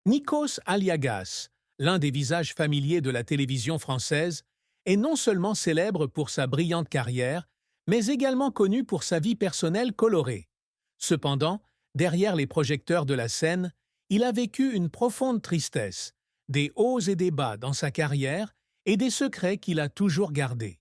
Nikos Aliagas, l'un des visages familiers de la télévision française, est non seulement célèbre pour sa brillante carrière, mais également connu pour sa vie personnelle colorée. Cependant, derrière les projecteurs de la scène, il a vécu une profonde tristesse, des hauts et des bas dans sa carrière et des secrets qu'il a toujours gardés.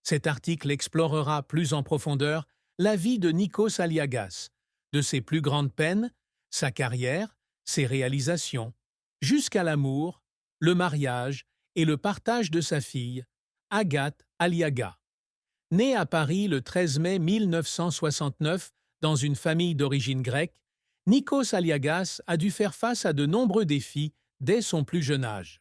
Cet article explorera plus en profondeur la vie de Nikos Aliagas, de ses plus grandes peines, sa carrière, ses réalisations, jusqu'à l'amour, le mariage et le partage de sa fille, Agathe Aliaga. Né à Paris le 13 mai 1969 dans une famille d'origine grecque, Nikos Aliagas a dû faire face à de nombreux défis dès son plus jeune âge.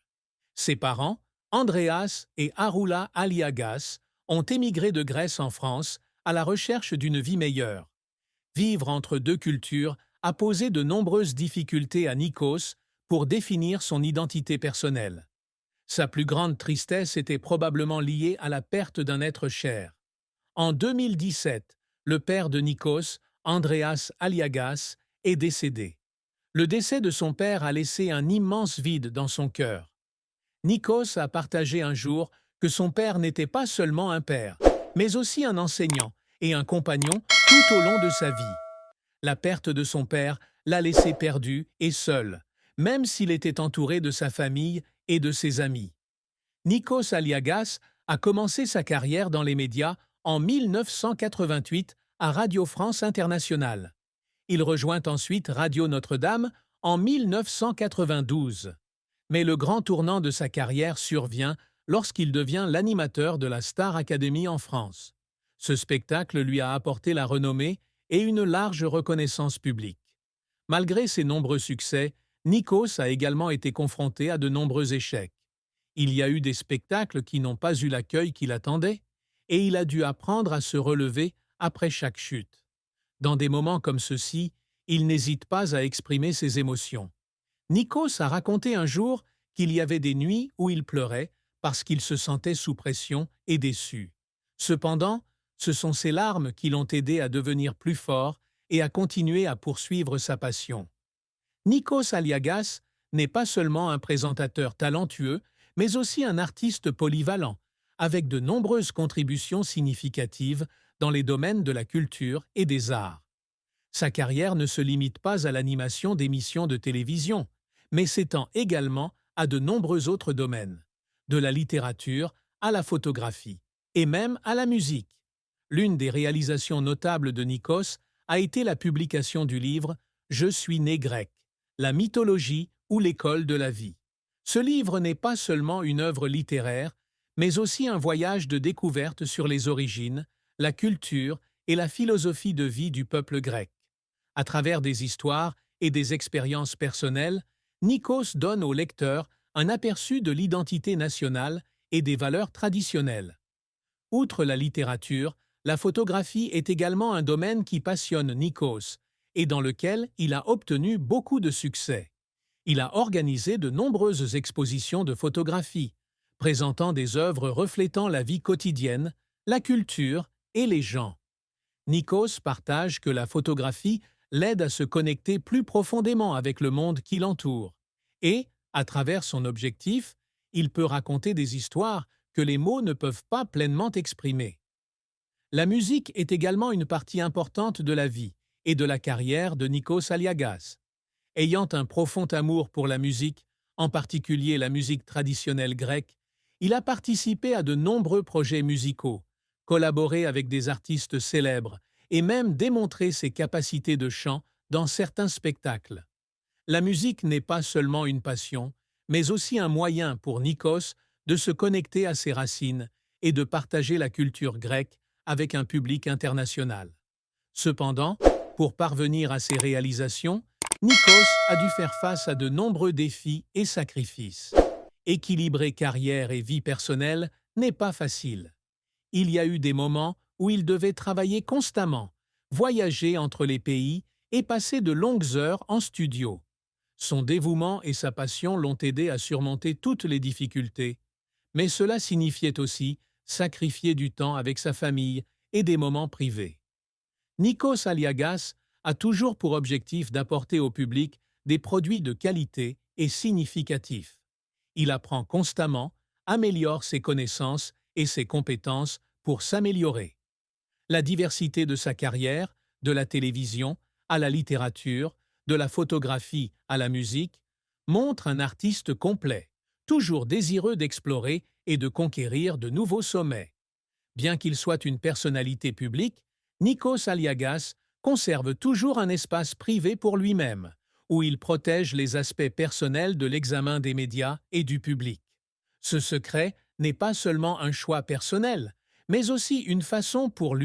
Ses parents, Andreas et Haroula Aliagas, ont émigré de Grèce en France à la recherche d'une vie meilleure. Vivre entre deux cultures a posé de nombreuses difficultés à Nikos pour définir son identité personnelle. Sa plus grande tristesse était probablement liée à la perte d'un être cher. En 2017, le père de Nikos, Andreas Aliagas, est décédé. Le décès de son père a laissé un immense vide dans son cœur. Nikos a partagé un jour que son père n'était pas seulement un père, mais aussi un enseignant et un compagnon tout au long de sa vie. La perte de son père l'a laissé perdu et seul, même s'il était entouré de sa famille et de ses amis. Nikos Aliagas a commencé sa carrière dans les médias en 1988 à Radio France Internationale. Il rejoint ensuite Radio Notre-Dame en 1992. Mais le grand tournant de sa carrière survient lorsqu'il devient l'animateur de la Star Academy en France. Ce spectacle lui a apporté la renommée et une large reconnaissance publique. Malgré ses nombreux succès, Nikos a également été confronté à de nombreux échecs. Il y a eu des spectacles qui n'ont pas eu l'accueil qu'il attendait, et il a dû apprendre à se relever après chaque chute. Dans des moments comme ceux-ci, il n'hésite pas à exprimer ses émotions. Nikos a raconté un jour qu'il y avait des nuits où il pleurait parce qu'il se sentait sous pression et déçu. Cependant, ce sont ses larmes qui l'ont aidé à devenir plus fort et à continuer à poursuivre sa passion. Nikos Aliagas n'est pas seulement un présentateur talentueux, mais aussi un artiste polyvalent, avec de nombreuses contributions significatives dans les domaines de la culture et des arts. Sa carrière ne se limite pas à l'animation d'émissions de télévision, mais s'étend également à de nombreux autres domaines, de la littérature à la photographie, et même à la musique. L'une des réalisations notables de Nikos a été la publication du livre « Je suis né grec », la mythologie ou l'école de la vie. Ce livre n'est pas seulement une œuvre littéraire, mais aussi un voyage de découverte sur les origines, la culture et la philosophie de vie du peuple grec. À travers des histoires et des expériences personnelles, Nikos donne au lecteur un aperçu de l'identité nationale et des valeurs traditionnelles. Outre la littérature, la photographie est également un domaine qui passionne Nikos et dans lequel il a obtenu beaucoup de succès. Il a organisé de nombreuses expositions de photographie, présentant des œuvres reflétant la vie quotidienne, la culture et les gens. Nikos partage que la photographie l'aide à se connecter plus profondément avec le monde qui l'entoure. Et, à travers son objectif, il peut raconter des histoires que les mots ne peuvent pas pleinement exprimer. La musique est également une partie importante de la vie et de la carrière de Nikos Aliagas. Ayant un profond amour pour la musique, en particulier la musique traditionnelle grecque, il a participé à de nombreux projets musicaux, collaboré avec des artistes célèbres et même démontré ses capacités de chant dans certains spectacles. La musique n'est pas seulement une passion, mais aussi un moyen pour Nikos de se connecter à ses racines et de partager la culture grecque avec un public international. Cependant, pour parvenir à ces réalisations, Nikos a dû faire face à de nombreux défis et sacrifices. Équilibrer carrière et vie personnelle n'est pas facile. Il y a eu des moments où il devait travailler constamment, voyager entre les pays et passer de longues heures en studio. Son dévouement et sa passion l'ont aidé à surmonter toutes les difficultés, mais cela signifiait aussi sacrifier du temps avec sa famille et des moments privés. Nikos Aliagas a toujours pour objectif d'apporter au public des produits de qualité est significatif. Il apprend constamment, améliore ses connaissances et ses compétences pour s'améliorer. La diversité de sa carrière, de la télévision à la littérature, de la photographie à la musique, montre un artiste complet, toujours désireux d'explorer et de conquérir de nouveaux sommets. Bien qu'il soit une personnalité publique, Nikos Aliagas conserve toujours un espace privé pour lui-même, où il protège les aspects personnels de l'examen des médias et du public. Ce secret n'est pas seulement un choix personnel, mais aussi une façon pour lui